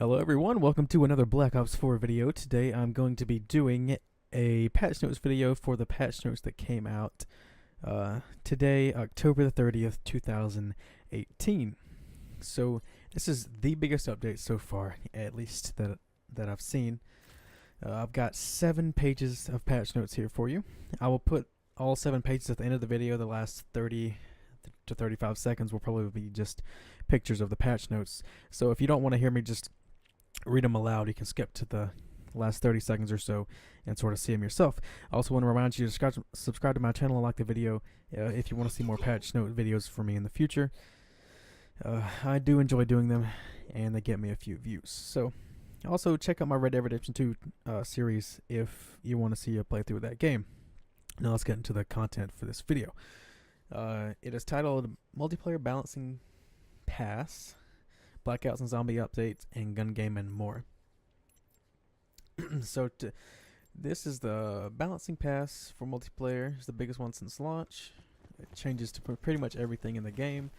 Hello everyone, welcome to another Black Ops 4 video. Today I'm going to be doing a patch notes video for the patch notes that came out today, October the 30th, 2018. So this is the biggest update so far, at least that I've seen. I've got 7 pages of patch notes here for you. I will put all 7 pages at the end of the video. The last 30 to 35 seconds will probably be just pictures of the patch notes. So if you don't want to hear me just read them aloud, you can skip to the last 30 seconds or so and sort of see them yourself. I also want to remind you to subscribe to my channel and like the video if you want to see more patch note videos from me in the future. I do enjoy doing them and they get me a few views. So also check out my Red Dead Redemption 2 series if you want to see a playthrough of that game. Now let's get into the content for this video. It is titled Multiplayer Balancing Pass, Blackouts and Zombie Updates, and Gun Game and More. This is the balancing pass for multiplayer. It's the biggest one since launch. It changes to pretty much everything in the game.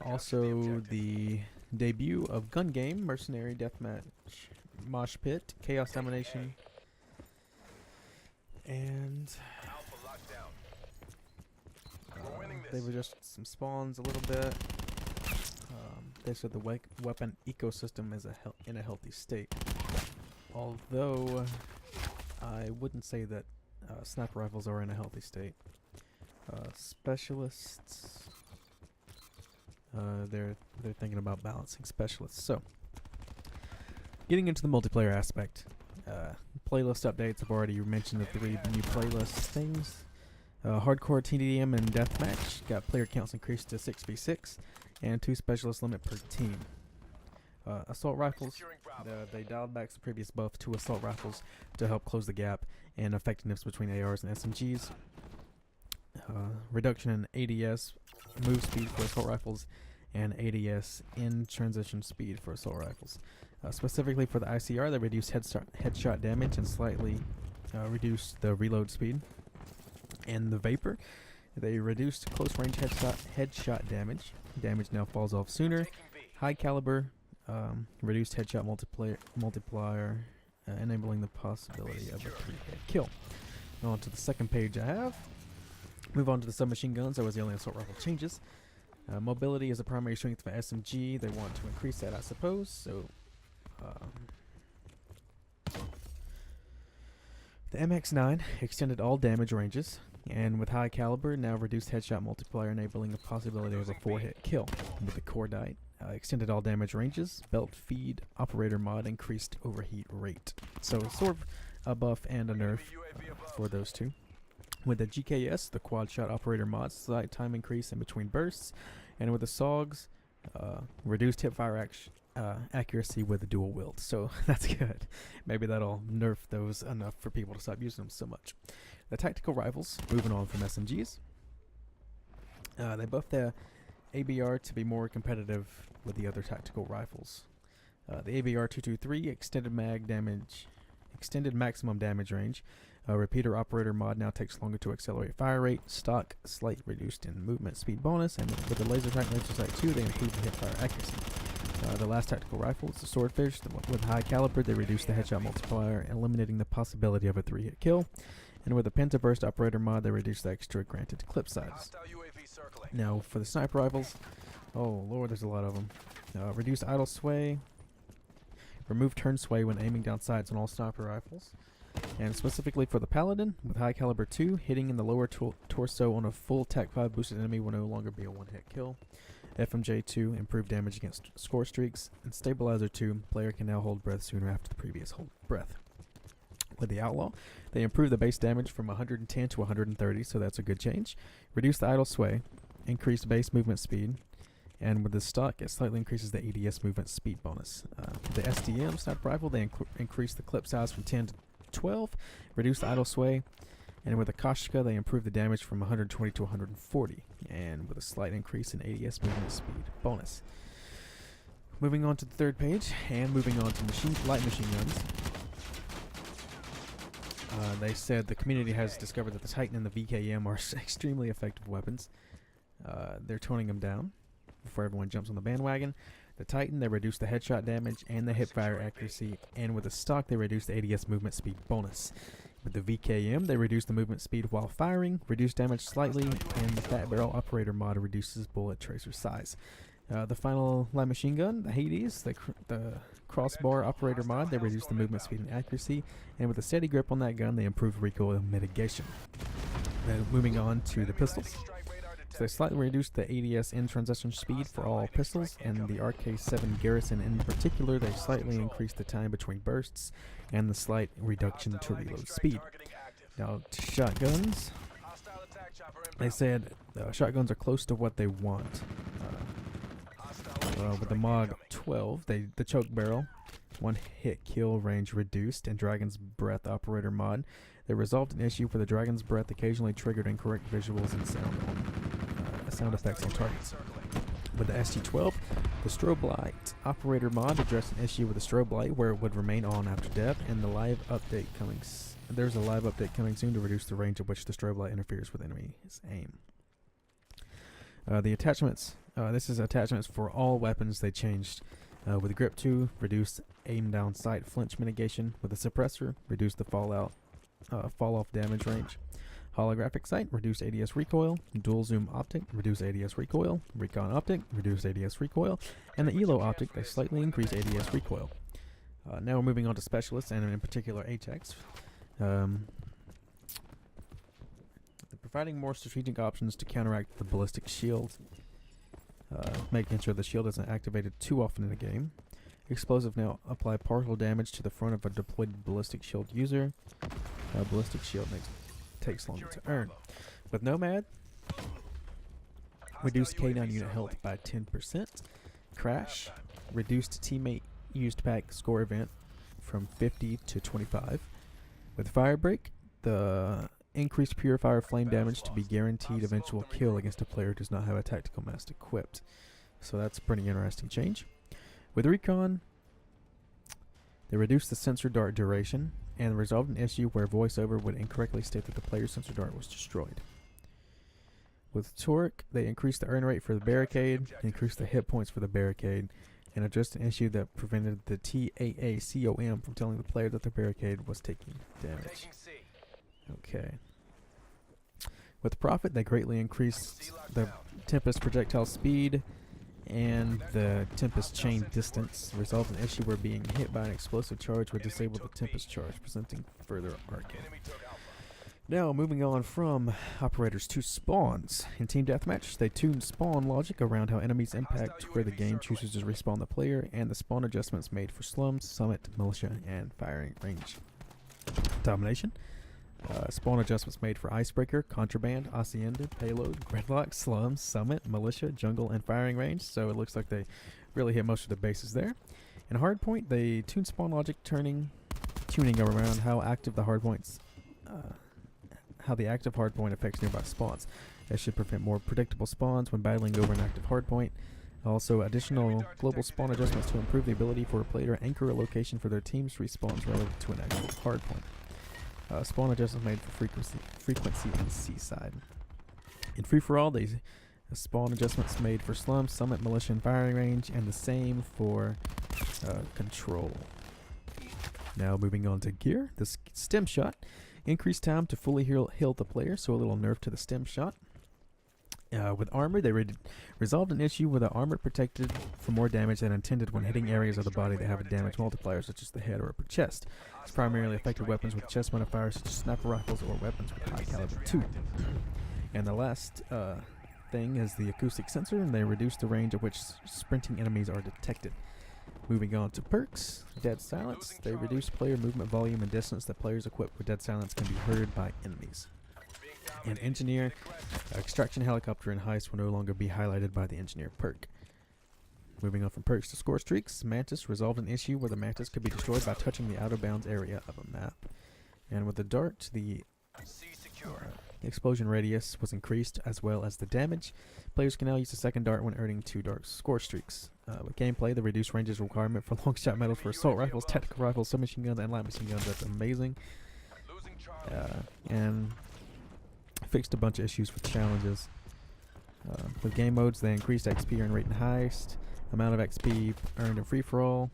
Also the debut of Gun Game, Mercenary Deathmatch, Mosh Pit, Chaos Domination, and they were just some spawns a little bit. They said the weapon ecosystem is in a healthy state. Although I wouldn't say that sniper rifles are in a healthy state. Specialists, they're thinking about balancing specialists. So, getting into the multiplayer aspect, playlist updates. I've already mentioned the 3 new playlist things. Hardcore TDM and Deathmatch got player counts increased to 6v6 and 2 specialist limit per team. Assault rifles, they dialed back the previous buff to assault rifles to help close the gap in effectiveness between ARs and SMGs. Reduction in ADS move speed for assault rifles and ADS in transition speed for assault rifles. Specifically for the ICR, they reduced headshot damage and slightly reduced the reload speed. And the Vapor, they reduced close range headshot damage. Damage now falls off sooner. High Caliber, reduced headshot multiplier, enabling the possibility of a 3-hit kill. Now on to the second page I have. Move on to the submachine guns. That was the only assault rifle changes. Mobility is a primary strength for SMG. They want to increase that, I suppose. So the MX9 extended all damage ranges, and with High Caliber, now reduced headshot multiplier, enabling the possibility of a 4-hit kill. With the Cordite, extended all damage ranges, belt feed operator mod, increased overheat rate. So sort of a buff and a nerf for those two. With the GKS, the quad shot operator mod, slight time increase in between bursts, and with the SOGs, reduced hipfire accuracy with the dual wield. So that's good. Maybe that'll nerf those enough for people to stop using them so much. The tactical rifles, moving on from SMGs, they buffed the ABR to be more competitive with the other tactical rifles. The ABR 223 extended maximum damage range. Repeater operator mod now takes longer to accelerate fire rate. Stock slight reduced in movement speed bonus, and with the laser sight 2, they improved the hipfire accuracy. The last tactical rifles, the Swordfish, with High Caliber, they reduced the headshot multiplier, eliminating the possibility of a 3-hit kill. And with the Pentaburst operator mod, they reduced the extra granted clip size. Now for the sniper rifles, oh lord, there's a lot of them. Reduce idle sway, remove turn sway when aiming down sights on all sniper rifles. And specifically for the Paladin, with High Caliber 2, hitting in the lower torso on a full Tech 5 boosted enemy will no longer be a 1-hit kill. FMJ 2, improved damage against score streaks. And Stabilizer 2, player can now hold breath sooner after the previous hold breath. With the Outlaw, they improved the base damage from 110 to 130, so that's a good change. Reduced the idle sway, increased base movement speed, and with the Stock, it slightly increases the ADS movement speed bonus. The SDM sniper rifle, they increased the clip size from 10 to 12, reduced the idle sway, and with the Koshka, they improved the damage from 120 to 140, and with a slight increase in ADS movement speed bonus. Moving on to the third page, and moving on to light machine guns. They said the community has discovered that the Titan and the VKM are extremely effective weapons. They're toning them down before everyone jumps on the bandwagon. The Titan, they reduced the headshot damage and the hipfire accuracy, and with the stock, they reduced the ADS movement speed bonus. With the VKM, they reduced the movement speed while firing, reduced damage slightly, and the Fat Barrel Operator mod reduces bullet tracer size. The final light machine gun, the Hades, the Crossbar Operator mod, they reduced the movement speed and accuracy, and with a steady grip on that gun, they improved recoil mitigation. Moving on to the pistols. So they slightly reduced the ADS in transition speed for all pistols, and the RK7 Garrison in particular, they slightly increased the time between bursts and the slight reduction to reload speed. Now, to shotguns, they said shotguns are close to what they want. With the Mod 12, the choke barrel, one hit kill range reduced, and Dragon's Breath Operator mod, they resolved an issue where the Dragon's Breath occasionally triggered incorrect visuals and sound effects on targets. With the SG-12, the Strobe Light Operator mod addressed an issue with the strobe light where it would remain on after death, and there's a live update coming soon to reduce the range at which the strobe light interferes with enemies' aim. The attachments, this is attachments for all weapons they changed. With the Grip 2, reduced aim down sight flinch mitigation. With the Suppressor, reduced the fall-off damage range. Holographic Sight, reduced ADS recoil. Dual Zoom Optic, reduced ADS recoil. Recon Optic, reduced ADS recoil. And the ELO Optic, they slightly increased ADS recoil. Now we're moving on to Specialists, and in particular ATEX. They're providing more strategic options to counteract the ballistic shield, making sure the shield isn't activated too often in the game. Explosive now apply partial damage to the front of a deployed ballistic shield user. Ballistic shield takes longer to earn. With Nomad, reduced K9 unit health by 10%. Crash, reduced teammate used pack score event from 50 to 25. With Firebreak, the increased purifier flame damage to be guaranteed eventual kill against a player who does not have a tactical mask equipped. So that's a pretty interesting change. With Recon, they reduced the sensor dart duration and resolved an issue where voiceover would incorrectly state that the player's sensor dart was destroyed. With Torque, they increased the earn rate for the barricade, increased the hit points for the barricade, and addressed an issue that prevented the TAACOM from telling the player that the barricade was taking damage. Okay. With Prophet, they greatly increased the Tempest projectile speed and the Tempest chain distance, resolved an issue where being hit by an explosive charge would disable the Tempest charge, presenting further arcing. Now, moving on from operators to spawns. In Team Deathmatch, they tuned spawn logic around how enemies impact where the game chooses to respawn the player, and the spawn adjustments made for slums, summit, militia, and firing range. Domination. Spawn adjustments made for Icebreaker, Contraband, Hacienda, Payload, Gridlock, Slums, Summit, Militia, Jungle, and Firing Range, so it looks like they really hit most of the bases there. In Hardpoint, they tuned spawn logic tuning around how active the hardpoints, how the active hardpoint affects nearby spawns. That should prevent more predictable spawns when battling over an active hardpoint. Also, additional global spawn adjustments to improve the ability for a player to anchor a location for their team's respawns relative to an actual hardpoint. Spawn adjustments made for frequency and Seaside. In Free-for-All, they spawn adjustments made for Slum, Summit, Militia, and Firing Range, and the same for Control. Now moving on to gear, the Stem Shot. Increased time to fully heal the player, so a little nerf to the Stem Shot. With Armor, they resolved an issue where the armor protected from more damage than intended when hitting areas of the body that have a damage multiplier, such as the head or upper chest. It's primarily affected weapons with chest modifiers, such as sniper rifles or weapons with high caliber 2. And the last thing is the Acoustic Sensor, and they reduced the range at which sprinting enemies are detected. Moving on to perks, Dead Silence. They reduced player movement volume and distance that players equipped with Dead Silence can be heard by enemies. And Engineer, Extraction Helicopter and Heist will no longer be highlighted by the Engineer perk. Moving on from perks to score streaks, Mantis resolved an issue where the Mantis could be destroyed by touching the outer bounds area of a map. And with the Dart, the explosion radius was increased as well as the damage. Players can now use the second Dart when earning 2 Dart score streaks. With gameplay, the reduced ranges requirement for long shot medals for assault rifles, tactical rifles, submachine guns, and light machine guns. That's amazing. And fixed a bunch of issues with challenges. With game modes, they increased XP earn rate and Heist, Amount of XP earned in free-for-all.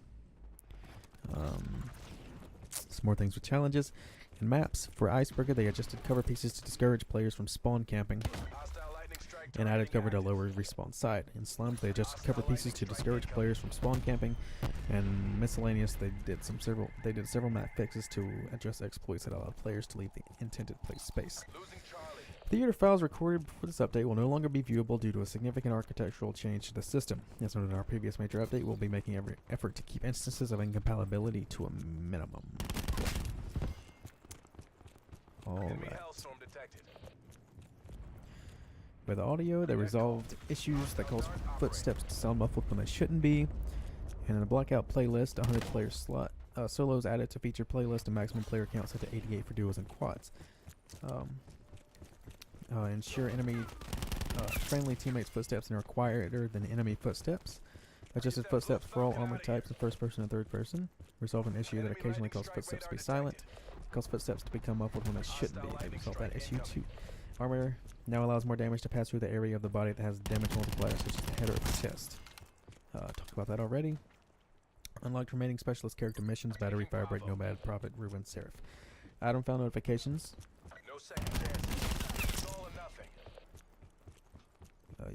Some more things with challenges. In maps, for Iceberger, they adjusted cover pieces to discourage players from spawn camping and added cover to lower respawn site. In Slums, they adjusted cover pieces to discourage players from spawn camping. And Miscellaneous, they did several map fixes to adjust exploits that allowed players to leave the intended play space. Theater files recorded before this update will no longer be viewable due to a significant architectural change to the system. As noted in our previous major update, we'll be making every effort to keep instances of incompatibility to a minimum. Alright. With audio, they resolved issues that caused footsteps to sound muffled when they shouldn't be. And in the blackout playlist, 100 player slot solos added to feature playlist and maximum player count set to 88 for duos and quads. Ensure enemy friendly teammates' footsteps are quieter than enemy footsteps. Adjusted footsteps for all armor types in first person and third person. Resolve an issue that occasionally causes footsteps to be silent. Cause footsteps to become muffled when they shouldn't be. They resolve that issue too. Armor now allows more damage to pass through the area of the body that has damage multipliers, such as the head or the chest. Talked about that already. Unlocked remaining specialist character missions: Battery, Firebreak, Nomad, Prophet, Ruin, Seraph. Item found notifications. No second chances. It's all or nothing.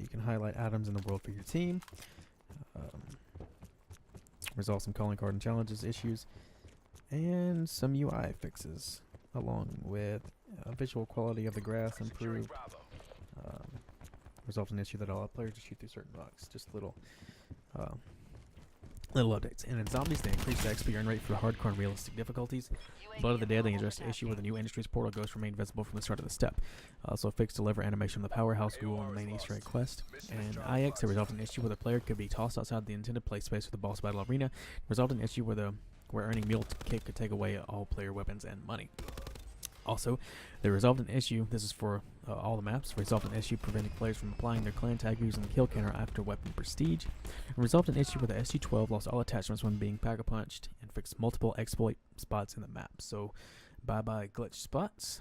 You can highlight items in the world for your team. Resolve some calling card and challenges issues. And some UI fixes, along with visual quality of the grass improved. Resolved an issue that allowed players to shoot through certain rocks. Just little updates. And in Zombies, they increased the XP earn rate for the hardcore and realistic difficulties. Blood of the Dead, they addressed the issue where the new Industries portal ghosts remain visible from the start of the step. Also fixed deliver animation of the Powerhouse Ghoul on the main Easter egg quest. And IX, they resolved an issue where the player could be tossed outside the intended play space for the boss battle arena. Resolved an issue where earning Mule Kick could take away all player weapons and money. Also, they resolved an issue, this is for all the maps, resolved an issue preventing players from applying their clan tag using the kill counter after weapon prestige. And resolved an issue where the SG-12 lost all attachments when being pack-a-punched and fixed multiple exploit spots in the map. So, bye-bye glitch spots.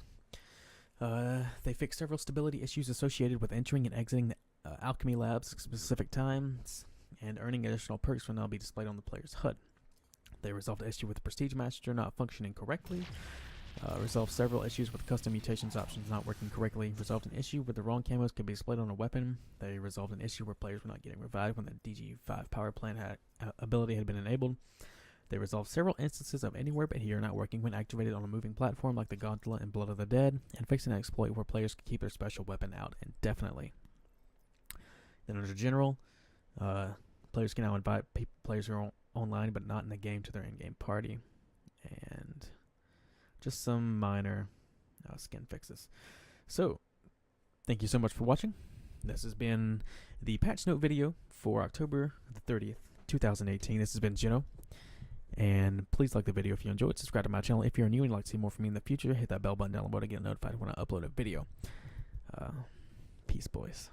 They fixed several stability issues associated with entering and exiting the alchemy labs at specific times, and earning additional perks will now be displayed on the player's HUD. They resolved the issue with the Prestige Master not functioning correctly. Resolved several issues with custom mutations options not working correctly. Resolved an issue where the wrong camos could be displayed on a weapon. They resolved an issue where players were not getting revived when the DG5 power plant ability had been enabled. They resolved several instances of Anywhere But Here not working when activated on a moving platform like the Gondola and Blood of the Dead, and fixed an exploit where players could keep their special weapon out indefinitely. Then under General, players can now invite players who are online but not in the game to their in-game party. And just some minor skin fixes. So, thank you so much for watching. This has been the patch note video for October the 30th, 2018. This has been Genho. And please like the video if you enjoyed. Subscribe to my channel if you're new and you'd like to see more from me in the future. Hit that bell button down below to get notified when I upload a video. Peace, boys.